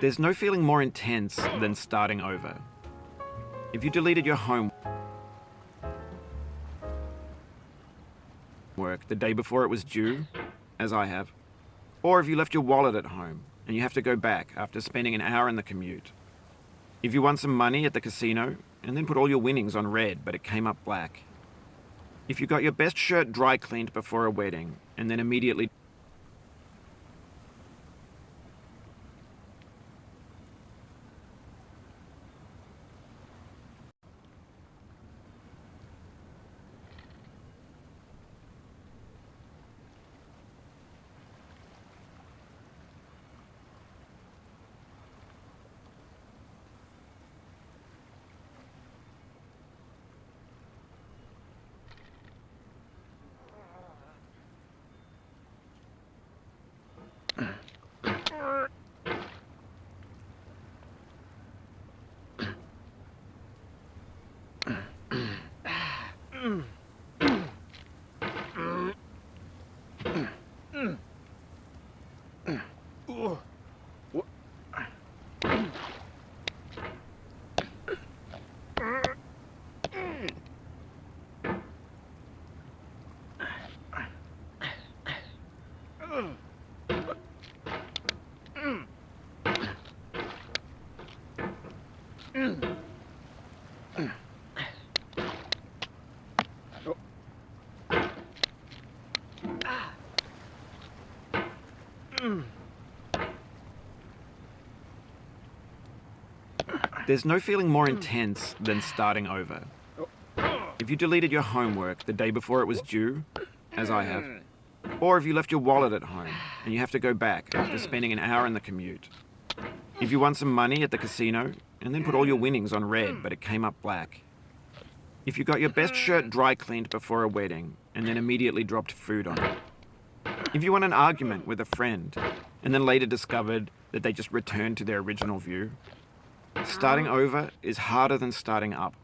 There's no feeling more intense than starting over. If you deleted your homework the day before it was due, as I have, or if you left your wallet at home and you have to go back after spending an hour in the commute. If you won some money at the casino and then put all your winnings on red but it came up black. If you got your best shirt dry cleaned before a wedding and then immediately There's no feeling more intense than starting over. If you deleted your homework the day before it was due, as I have, or if you left your wallet at home and you have to go back after spending an hour in the commute. If you won some money at the casino and then put all your winnings on red but it came up black. If you got your best shirt dry cleaned before a wedding and then immediately dropped food on it. If you won an argument with a friend and then later discovered that they just returned to their original view. Starting over is harder than starting up.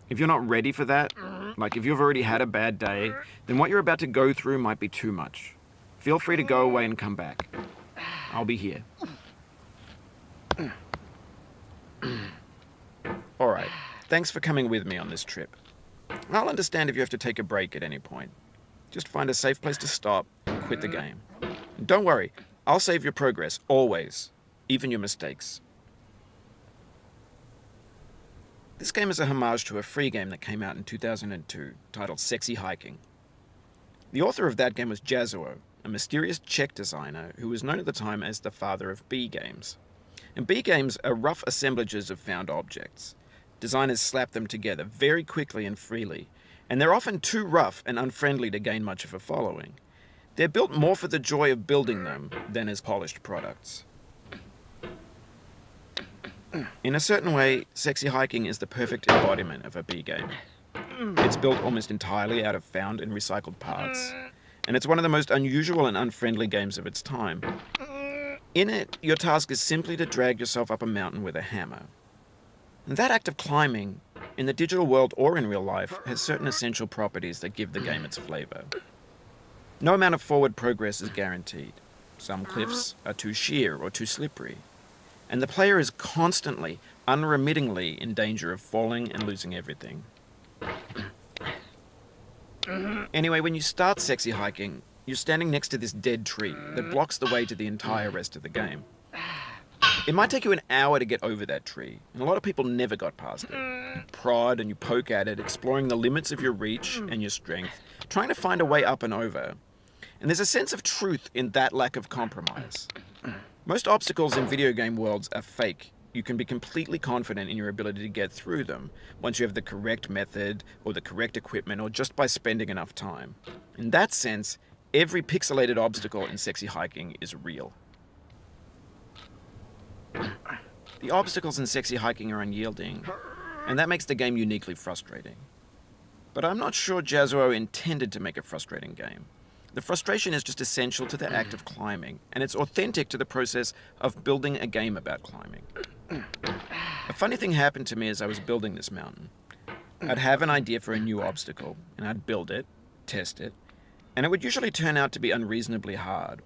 If you're not ready for that, like if you've already had a bad day, then what you're about to go through might be too much. Feel free to go away and come back. I'll be here. Alright, thanks for coming with me on this trip. I'll understand if you have to take a break at any point. Just find a safe place to stop and quit the game. And don't worry, I'll save your progress, always, even your mistakes. This game is a homage to a free game that came out in 2002, titled Sexy Hiking. The author of that game was Jazuo, a mysterious Czech designer who was known at the time as the father of B games. And B games are rough assemblages of found objects. Designers slap them together very quickly and freely, and they're often too rough and unfriendly to gain much of a following. They're built more for the joy of building them than as polished products. In a certain way, Sexy Hiking is the perfect embodiment of a B game. It's built almost entirely out of found and recycled parts, and it's one of the most unusual and unfriendly games of its time. In it, your task is simply to drag yourself up a mountain with a hammer. And that act of climbing, in the digital world or in real life, has certain essential properties that give the game its flavor. No amount of forward progress is guaranteed. Some cliffs are too sheer or too slippery. And the player is constantly, unremittingly in danger of falling and losing everything. Anyway, when you start Sexy Hiking, you're standing next to this dead tree that blocks the way to the entire rest of the game. It might take you an hour to get over that tree, and a lot of people never got past it. You prod and you poke at it, exploring the limits of your reach and your strength, trying to find a way up and over. And there's a sense of truth in that lack of compromise. Most obstacles in video game worlds are fake. You can be completely confident in your ability to get through them once you have the correct method or the correct equipment or just by spending enough time. In that sense, every pixelated obstacle in Sexy Hiking is real. The obstacles in Sexy Hiking are unyielding, and that makes the game uniquely frustrating. But I'm not sure Jazuo intended to make a frustrating game. The frustration is just essential to the act of climbing, and it's authentic to the process of building a game about climbing. A funny thing happened to me as I was building this mountain. I'd have an idea for a new obstacle, and I'd build it, test it, and it would usually turn out to be unreasonably hard.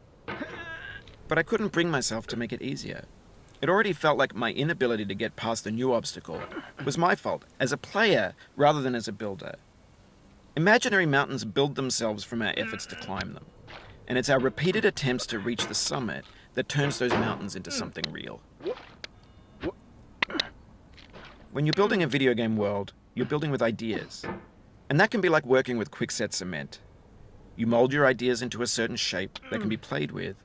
But I couldn't bring myself to make it easier. It already felt like my inability to get past the new obstacle was my fault, as a player rather than as a builder. Imaginary mountains build themselves from our efforts to climb them, and it's our repeated attempts to reach the summit that turns those mountains into something real. When you're building a video game world, you're building with ideas, and that can be like working with quickset cement. You mold your ideas into a certain shape that can be played with,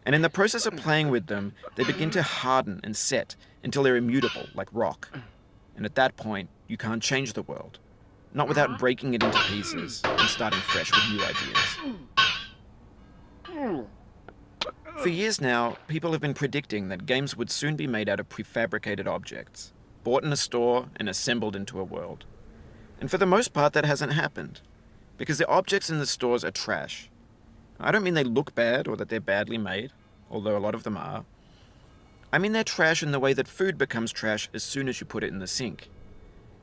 and in the process of playing with them, they begin to harden and set until they're immutable, like rock. And at that point, you can't change the world. Not without breaking it into pieces and starting fresh with new ideas. For years now, people have been predicting that games would soon be made out of prefabricated objects, bought in a store and assembled into a world. And for the most part, that hasn't happened, because the objects in the stores are trash. I don't mean they look bad or that they're badly made, although a lot of them are. I mean they're trash in the way that food becomes trash as soon as you put it in the sink.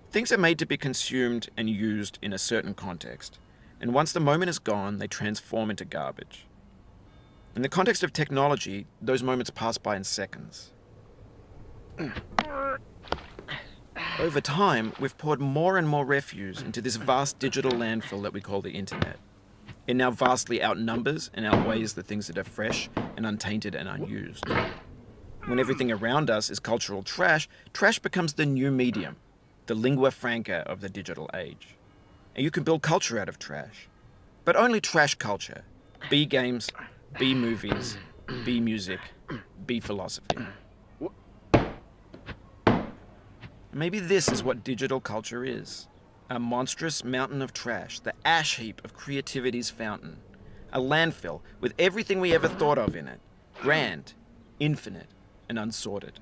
Things are made to be consumed and used in a certain context, and once the moment is gone, they transform into garbage. In the context of technology, those moments pass by in seconds. Over time, we've poured more and more refuse into this vast digital landfill that we call the internet. It now vastly outnumbers and outweighs the things that are fresh and untainted and unused. When everything around us is cultural trash, trash becomes the new medium, the lingua franca of the digital age. And you can build culture out of trash. But only trash culture. B games, B movies, B music, B philosophy. Maybe this is what digital culture is. A monstrous mountain of trash, the ash heap of creativity's fountain. A landfill with everything we ever thought of in it. Grand, infinite, and unsorted.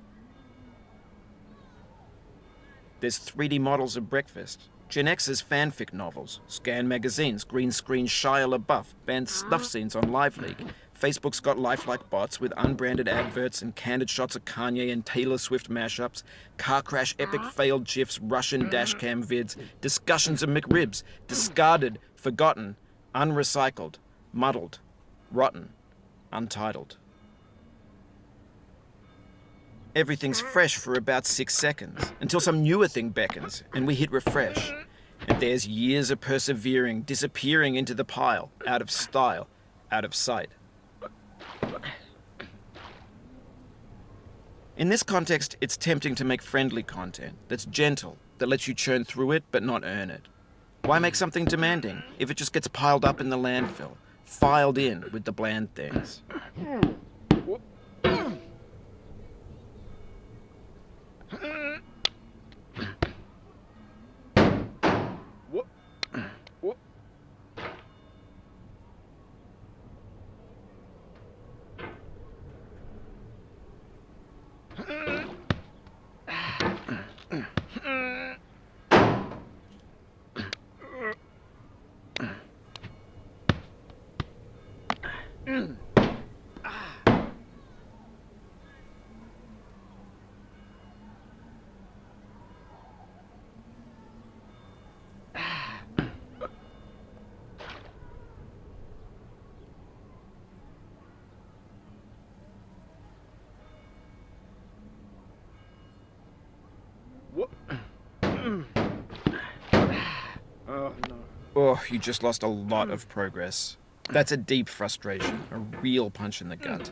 There's 3D models of breakfast, Gen X's fanfic novels, Scan magazines, green screen Shia LaBeouf, banned snuff scenes on Live League. Facebook's got lifelike bots with unbranded adverts and candid shots of Kanye and Taylor Swift mashups, car crash epic failed GIFs, Russian dashcam vids, discussions of McRibs, discarded, forgotten, unrecycled, muddled, rotten, untitled. Everything's fresh for about 6 seconds, until some newer thing beckons, and we hit refresh. And there's years of persevering, disappearing into the pile, out of style, out of sight. In this context, it's tempting to make friendly content that's gentle, that lets you churn through it but not earn it. Why make something demanding if it just gets piled up in the landfill, filed in with the bland things? Oh, you just lost a lot of progress. That's a deep frustration, a real punch in the gut.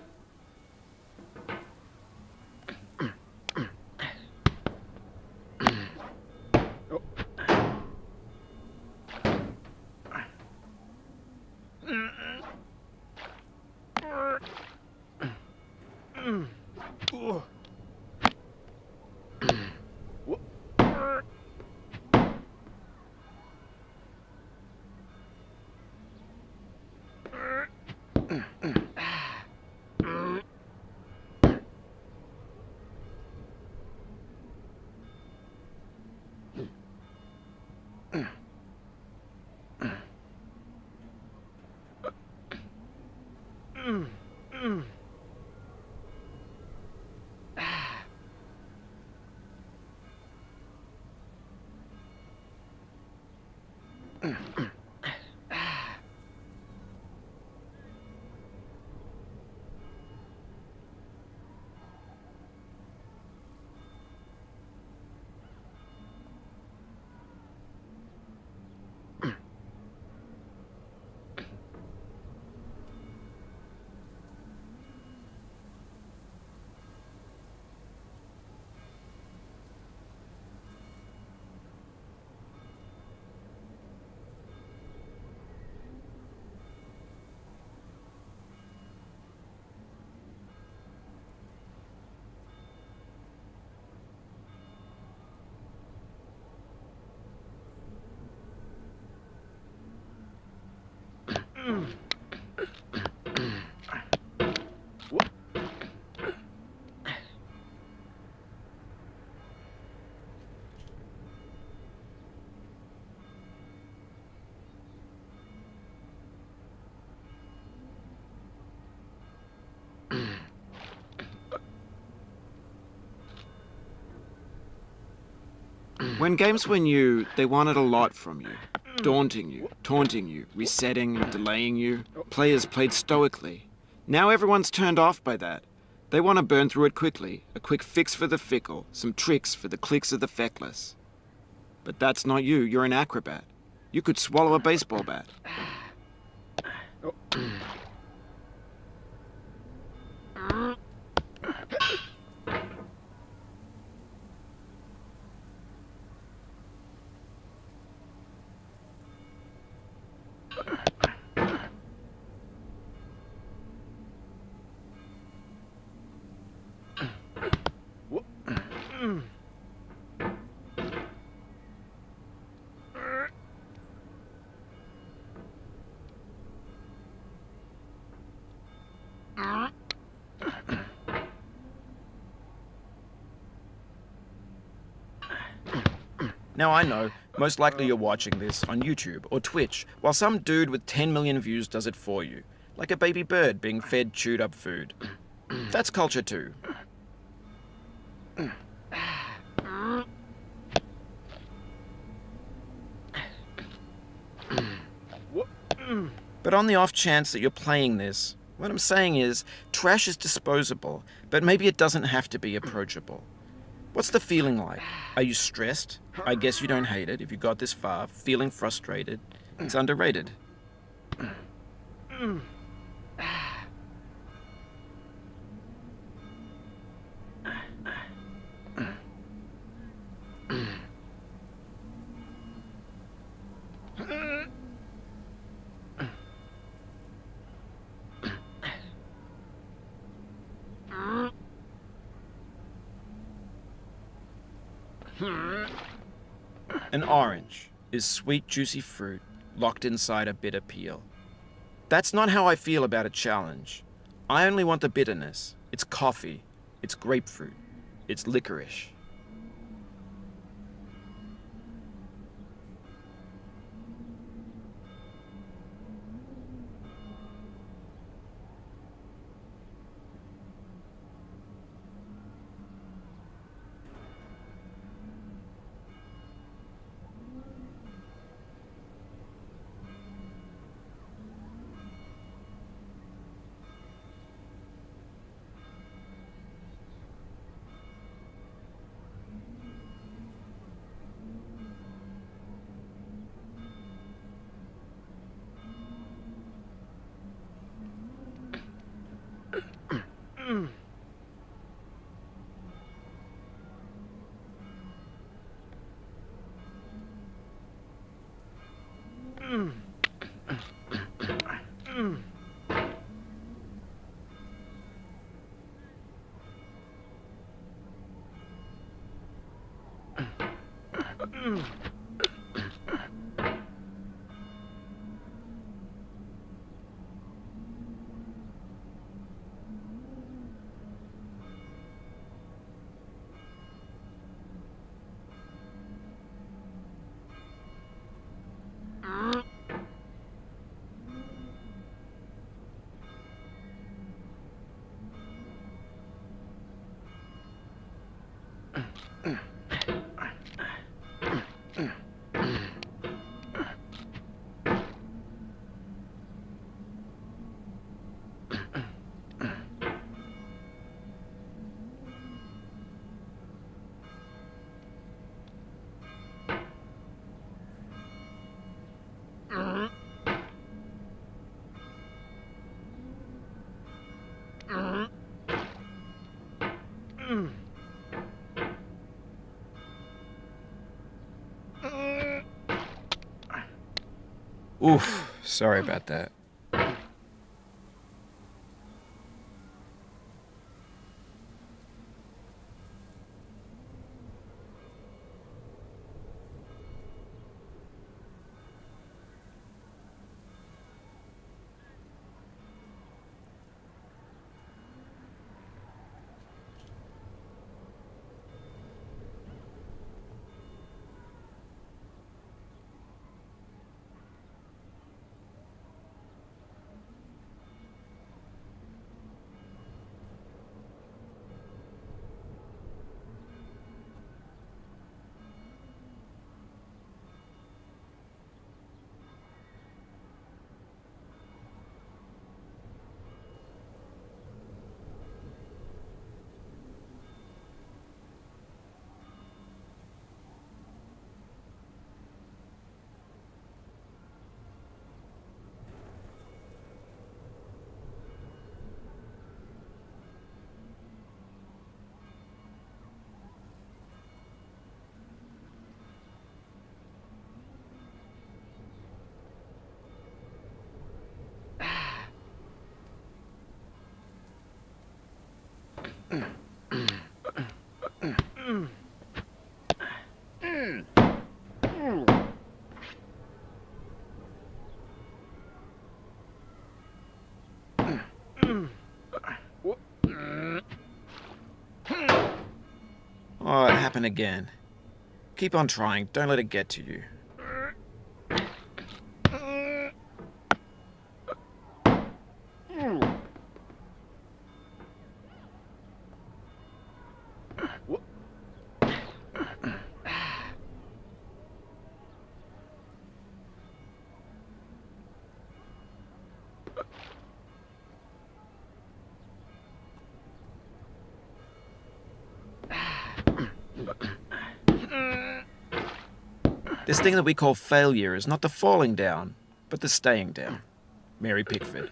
When games were new, they wanted a lot from you. Daunting you, taunting you, resetting, delaying you. Players played stoically. Now everyone's turned off by that. They want to burn through it quickly, a quick fix for the fickle, some tricks for the clicks of the feckless. But that's not you, you're an acrobat. You could swallow a baseball bat. Now I know, most likely you're watching this on YouTube or Twitch, while some dude with 10 million views does it for you, like a baby bird being fed chewed up food. That's culture too. But on the off chance that you're playing this, what I'm saying is, trash is disposable, but maybe it doesn't have to be approachable. What's the feeling like? Are you stressed? I guess you don't hate it if you got this far. Feeling frustrated? It's underrated. An orange is sweet, juicy fruit locked inside a bitter peel. That's not how I feel about a challenge. I only want the bitterness. It's coffee. It's grapefruit. It's licorice. Oof, sorry about that. Oh, it happened again. Keep on trying, don't let it get to you. This thing that we call failure is not the falling down, but the staying down. Mary Pickford.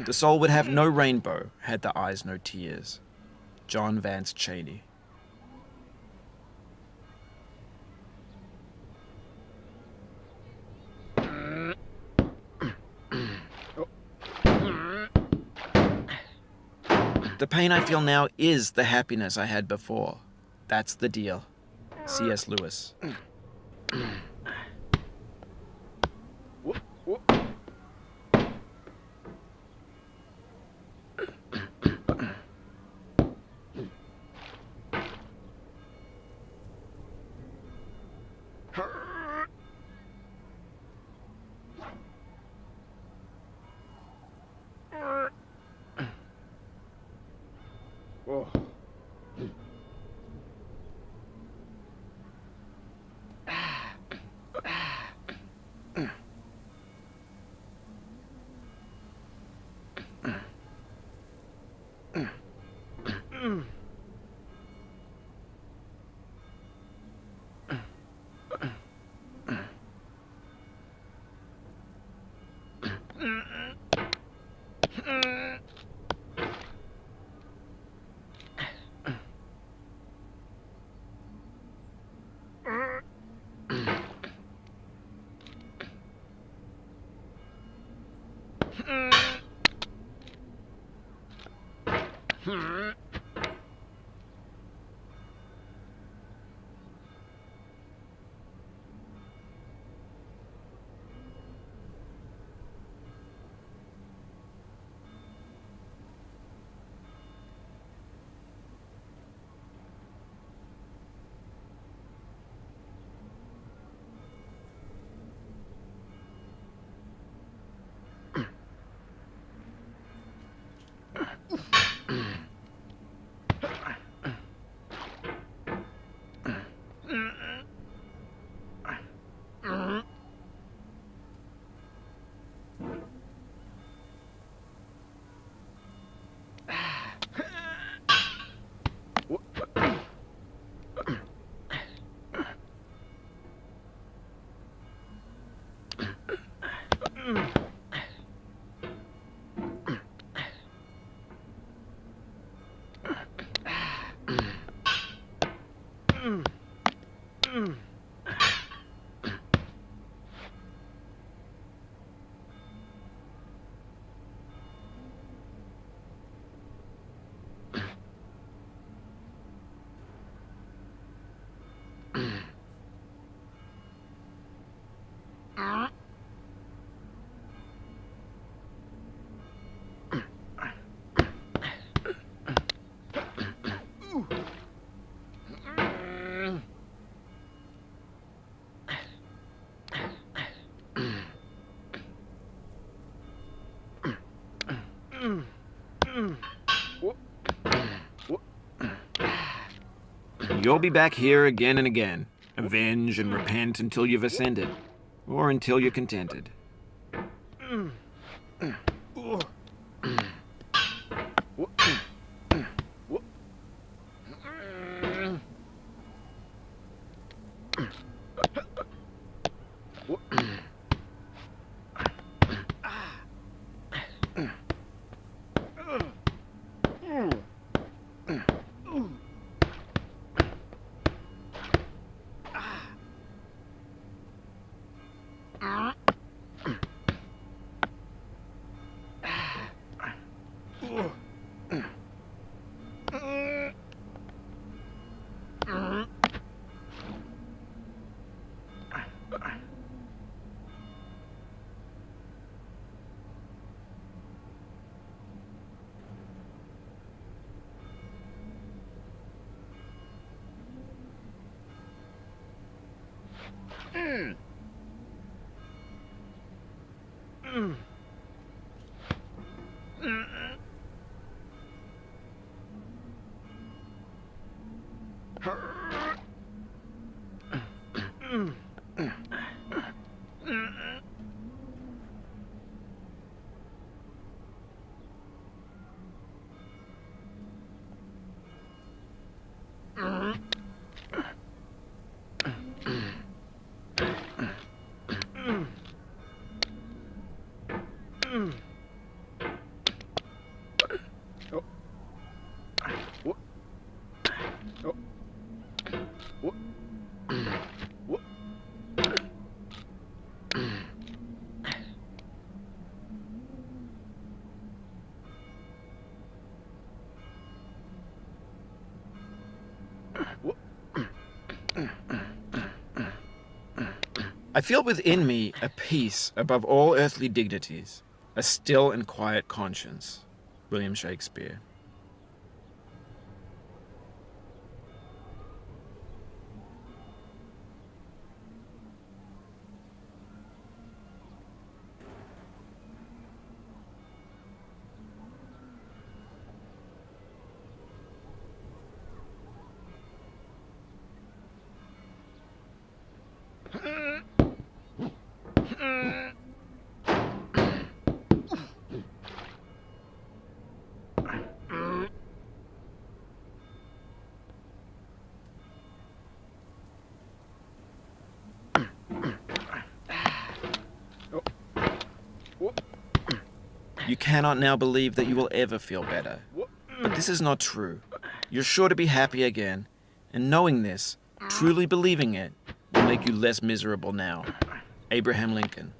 The soul would have no rainbow, had the eyes no tears. John Vance Cheney. The pain I feel now is the happiness I had before. That's the deal. C.S. Lewis. You'll be back here again and again. Avenge and repent until you've ascended, or until you're contented. I feel within me a peace above all earthly dignities, a still and quiet conscience. William Shakespeare. You cannot now believe that you will ever feel better. But this is not true. You're sure to be happy again, and knowing this, truly believing it, will make you less miserable now. Abraham Lincoln.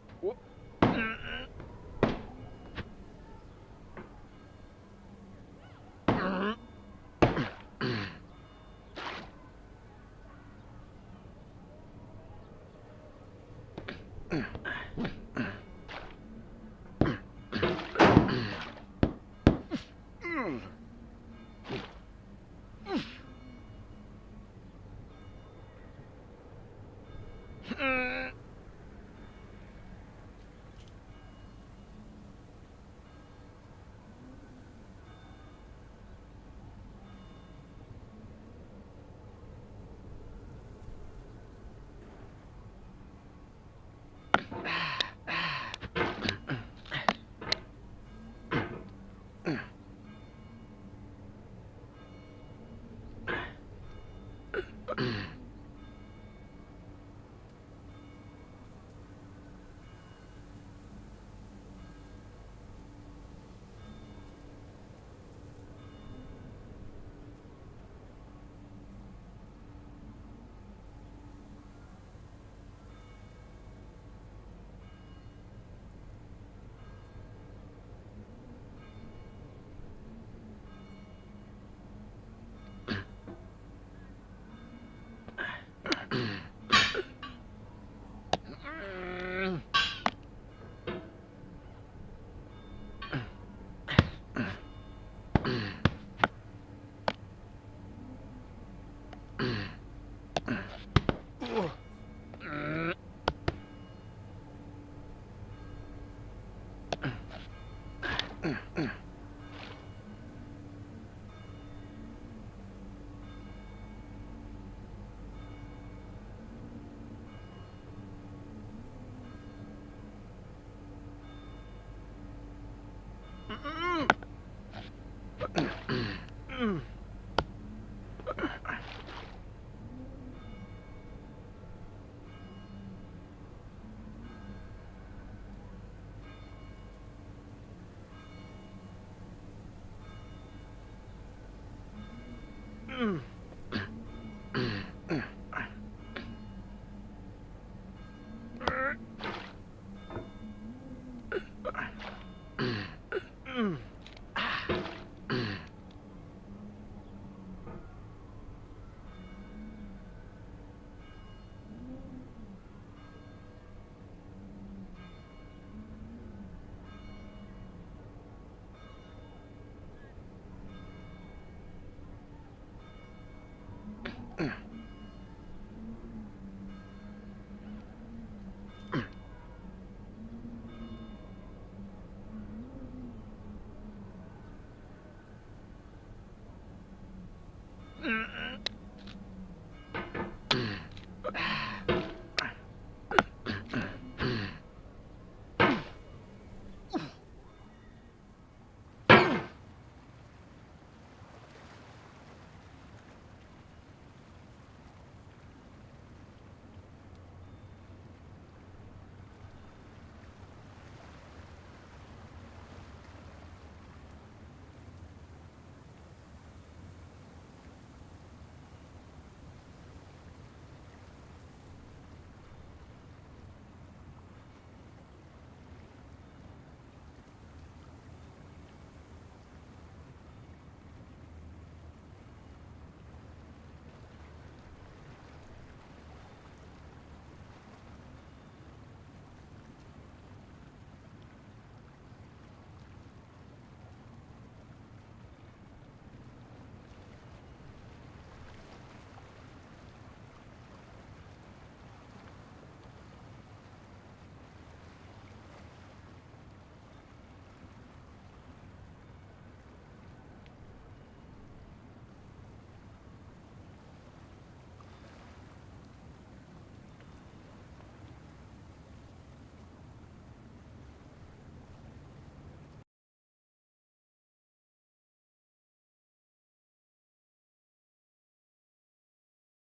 Mm.